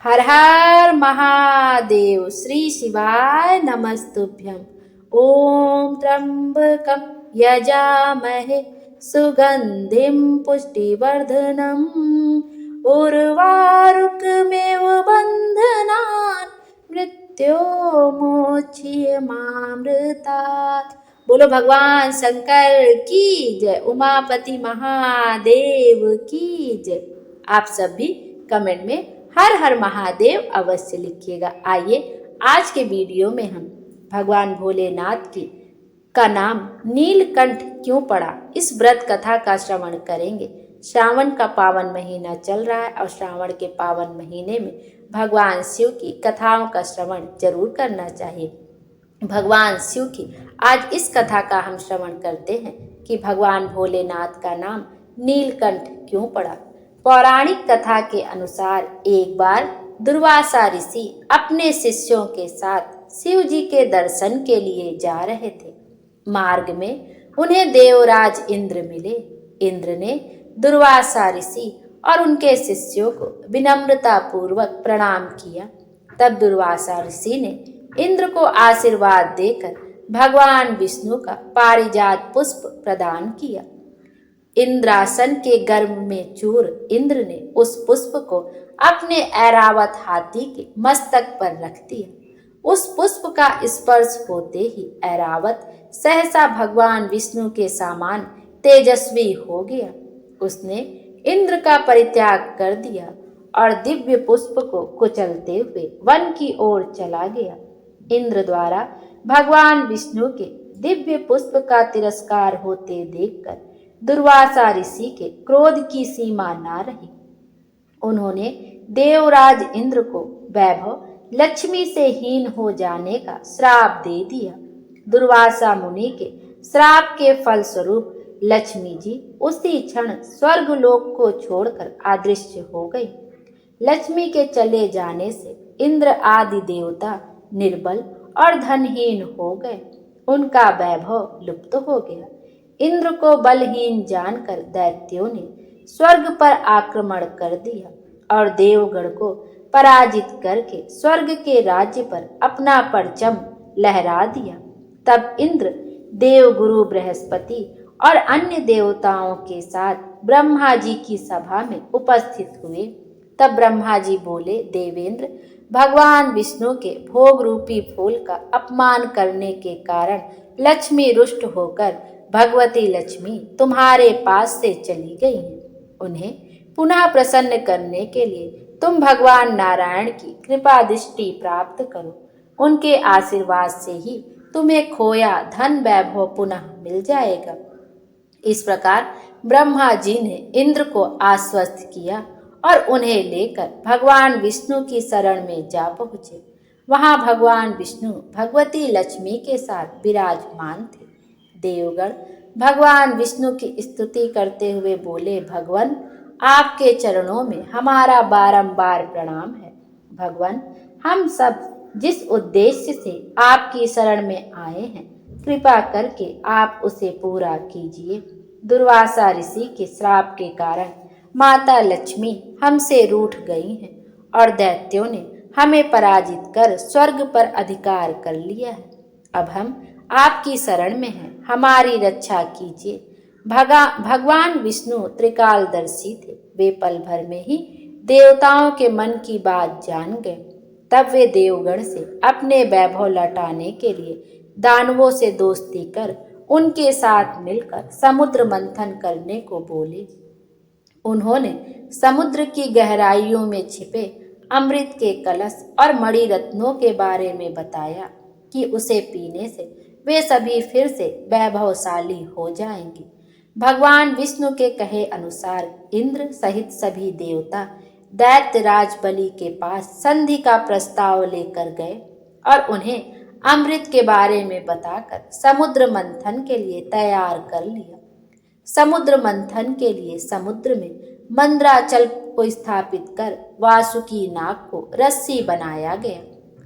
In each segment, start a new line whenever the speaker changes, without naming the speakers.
हर हर महादेव। श्री शिवाय नमस्तुभ्यं। ओम त्र्यंबकं यजामहे सुगंधिं पुष्टिवर्धनम् उर्वारुकमेव बन्धनान् मृत्योर्मुक्षीयमामृतात्। बोलो भगवान शंकर की जय, उमापति महादेव की जय। आप सब भी कमेंट में हर हर महादेव अवश्य लिखिएगा। आइए आज के वीडियो में हम भगवान भोलेनाथ की का नाम नीलकंठ क्यों पड़ा, इस व्रत कथा का श्रवण करेंगे। श्रावण का पावन महीना चल रहा है और श्रावण के पावन महीने में भगवान शिव की कथाओं का श्रवण जरूर करना चाहिए। भगवान शिव की आज इस कथा का हम श्रवण करते हैं कि भगवान भोलेनाथ का नाम नीलकंठ क्यों पड़ा। पौराणिक कथा के अनुसार एक बार दुर्वासा ऋषि अपने शिष्यों के साथ शिव जी के दर्शन के लिए जा रहे थे। मार्ग में उन्हें देवराज इंद्र मिले। इंद्र ने दुर्वासा ऋषि और उनके शिष्यों को विनम्रता पूर्वक प्रणाम किया। तब दुर्वासा ऋषि ने इंद्र को आशीर्वाद देकर भगवान विष्णु का पारिजात पुष्प प्रदान किया। इंद्रासन के गर्भ में चूर इंद्र ने उस पुष्प को अपने ऐरावत हाथी के मस्तक पर रख दिया। उस पुष्प का स्पर्श होते ही ऐरावत सहसा भगवान विष्णु के समान तेजस्वी हो गया। उसने इंद्र का परित्याग कर दिया और दिव्य पुष्प को कुचलते हुए वन की ओर चला गया। इंद्र द्वारा भगवान विष्णु के दिव्य पुष्प का तिरस्कार होते देखकर दुर्वासा ऋषि के क्रोध की सीमा न रही। उन्होंने देवराज इंद्र को वैभव लक्ष्मी से हीन हो जाने का श्राप दे दिया। दुर्वासा मुनि के श्राप के फलस्वरूप लक्ष्मी जी उसी क्षण स्वर्गलोक को छोड़कर अदृश्य हो गई। लक्ष्मी के चले जाने से इंद्र आदि देवता निर्बल और धनहीन हो गए। उनका वैभव लुप्त हो गया। इंद्र को बलहीन जानकर दैत्यों ने स्वर्ग पर आक्रमण कर दिया और देवगण को पराजित करके स्वर्ग के राज्य पर अपना परचम लहरा दिया। तब इंद्र देवगुरु बृहस्पति और अन्य देवताओं के साथ ब्रह्मा जी की सभा में उपस्थित हुए। तब ब्रह्मा जी बोले, देवेंद्र, भगवान विष्णु के भोग रूपी फूल का अपमान करने के कारण लक्ष्मी रुष्ट होकर भगवती लक्ष्मी तुम्हारे पास से चली गई हैं। उन्हें पुनः प्रसन्न करने के लिए तुम भगवान नारायण की कृपा दृष्टि प्राप्त करो। उनके आशीर्वाद से ही तुम्हें खोया धन वैभव पुनः मिल जाएगा। इस प्रकार ब्रह्मा जी ने इंद्र को आश्वस्त किया और उन्हें लेकर भगवान विष्णु की शरण में जा पहुँचे। वहां भगवान विष्णु भगवती लक्ष्मी के साथ विराजमान थे। देवगण भगवान विष्णु की स्तुति करते हुए बोले, भगवान, आपके चरणों में हमारा बारंबार प्रणाम है। भगवान, हम सब जिस उद्देश्य से आपकी शरण में आए हैं, कृपा करके आप उसे पूरा कीजिए। दुर्वासा ऋषि के श्राप के कारण माता लक्ष्मी हमसे रूठ गई हैं और दैत्यों ने हमें पराजित कर स्वर्ग पर अधिकार कर लिया है। अब हम आपकी शरण में हैं, हमारी रक्षा कीजिए। भगवान विष्णु त्रिकालदर्शी थे। वे पल भर में ही देवताओं के मन की बात जान गए। तब वे देवगण से अपने वैभव लौटाने के लिए दानवों से दोस्ती कर उनके साथ मिलकर समुद्र मंथन करने को बोले। उन्होंने समुद्र की गहराइयों में छिपे अमृत के कलश और मणि रत्नों के बारे में बताया कि उसे पीने से वे सभी फिर से वैभवशाली हो जाएंगे। भगवान विष्णु के कहे अनुसार इंद्र सहित सभी देवता दैत्यराज बलि के पास संधि का प्रस्ताव लेकर गए और उन्हें अमृत के बारे में बताकर समुद्र मंथन के लिए तैयार कर लिया। समुद्र मंथन के लिए समुद्र में मंद्राचल को स्थापित कर वासुकी नाग को रस्सी बनाया गया।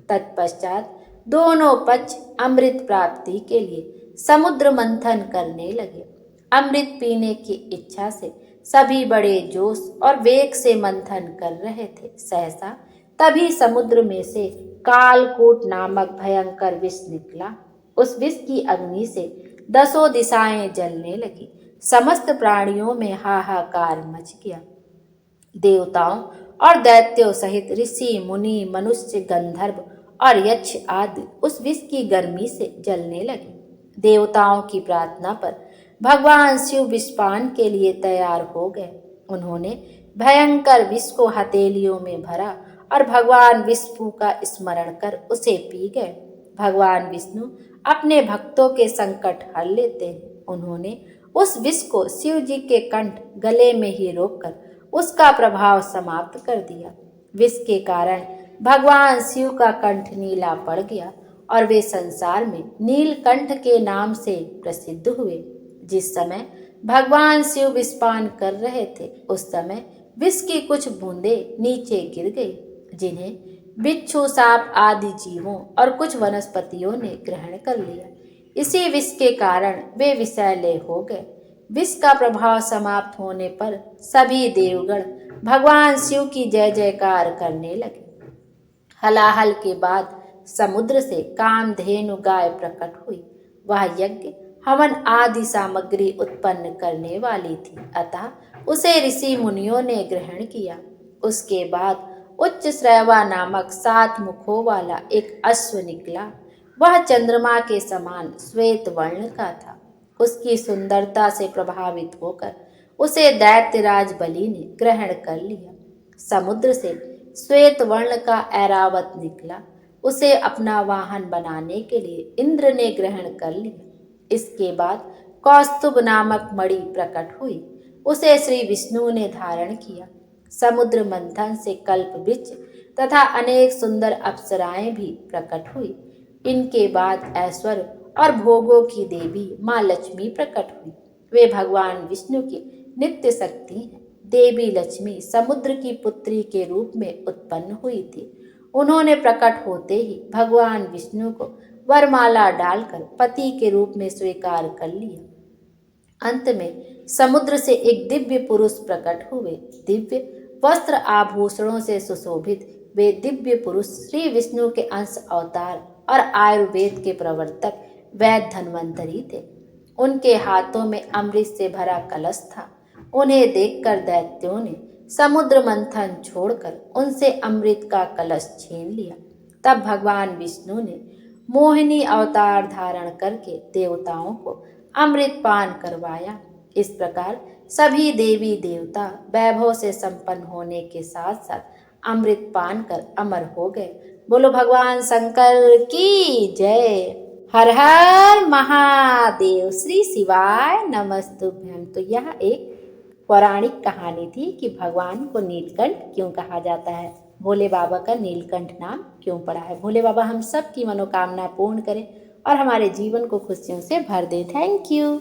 तत्पश्चात दोनों पक्ष अमृत प्राप्ति के लिए समुद्र मंथन करने लगे। अमृत पीने की इच्छा से सभी बड़े जोश और वेग से मंथन कर रहे थे। सहसा तभी समुद्र में से कालकूट नामक भयंकर विष निकला। उस विष की अग्नि से 10 दिशाएं जलने लगी। समस्त प्राणियों में हाहाकार मच गया। देवताओं और दैत्यों सहित ऋषि, मुनि, मनुष्य, गंधर्व और यक्ष आदि उस विष की गर्मी से जलने लगे। देवताओं की प्रार्थना पर भगवान शिव विषपान के लिए तैयार हो गए। उन्होंने भयंकर विष को हथेलियों में भरा और भगवान विष्णु का स्मरण कर उसे पी गए। भगवान विष्णु अपने भक्तों के संकट हर लेते हैं। उन्होंने उस विष को शिव जी के कंठ गले में ही रोककर उसका प्रभाव समाप्त कर दिया। विष के कारण भगवान शिव का कंठ नीला पड़ गया और वे संसार में नीलकंठ के नाम से प्रसिद्ध हुए। जिस समय भगवान शिव विषपान कर रहे थे, उस समय विष की कुछ बूंदें नीचे गिर गई, जिन्हें बिच्छू, सांप आदि जीवों और कुछ वनस्पतियों ने ग्रहण कर लिया। इसी विष के कारण वे विषैले हो गए। विष का प्रभाव समाप्त होने पर सभी देवगण भगवान शिव की जय जयकार करने लगे। हलाहल के बाद समुद्र से कामधेनु गाय प्रकट हुई। वह यज्ञ, हवन आदि सामग्री उत्पन्न करने वाली थी, अतः उसे ऋषि मुनियों ने ग्रहण किया। उसके बाद उच्च श्रैवा नामक 7 मुखों वाला एक अश्व निकला। वह चंद्रमा के समान श्वेत वर्ण का था। उसकी सुंदरता से प्रभावित होकर उसे दैत्यराज बलि ने ग्रहण कर लिया। समुद्र से श्वेत वर्ण का ऐरावत निकला। उसे अपना वाहन बनाने के लिए इंद्र ने ग्रहण कर लिया। इसके बाद कौस्तुभ नामक मणि प्रकट हुई। उसे श्री विष्णु ने धारण किया। समुद्र मंथन से कल्प वृक्ष तथा अनेक सुंदर अप्सराएं भी प्रकट हुई। इनके बाद ऐश्वर्य और भोगों की देवी माँ लक्ष्मी प्रकट हुई। वे भगवान विष्णु की नित्य शक्ति हैं। देवी लक्ष्मी समुद्र की पुत्री के रूप में उत्पन्न हुई थी। उन्होंने प्रकट होते ही भगवान विष्णु को वरमाला डालकर पति के रूप में स्वीकार कर लिया। अंत में समुद्र से एक दिव्य पुरुष प्रकट हुए। दिव्य वस्त्र आभूषणों से सुशोभित वे दिव्य पुरुष श्री विष्णु के अंश अवतार और आयुर्वेद के प्रवर्तक वैद्य धन्वंतरी थे। उनके हाथों में अमृत से भरा कलश था। उन्हें देखकर दैत्यों ने समुद्र मंथन छोड़कर उनसे अमृत का कलश छीन लिया। तब भगवान विष्णु ने मोहिनी अवतार धारण करके देवताओं को अमृत पान करवाया। इस प्रकार सभी देवी देवता वैभव से संपन्न होने के साथ साथ अमृत पान कर अमर हो गए। बोलो भगवान शंकर की जय। हर हर महादेव। श्री शिवाय नमस्तुभ्यं। तो यह एक पौराणिक कहानी थी कि भगवान को नीलकंठ क्यों कहा जाता है, भोले बाबा का नीलकंठ नाम क्यों पड़ा है। भोले बाबा हम सब की मनोकामना पूर्ण करें और हमारे जीवन को खुशियों से भर दे। Thank you.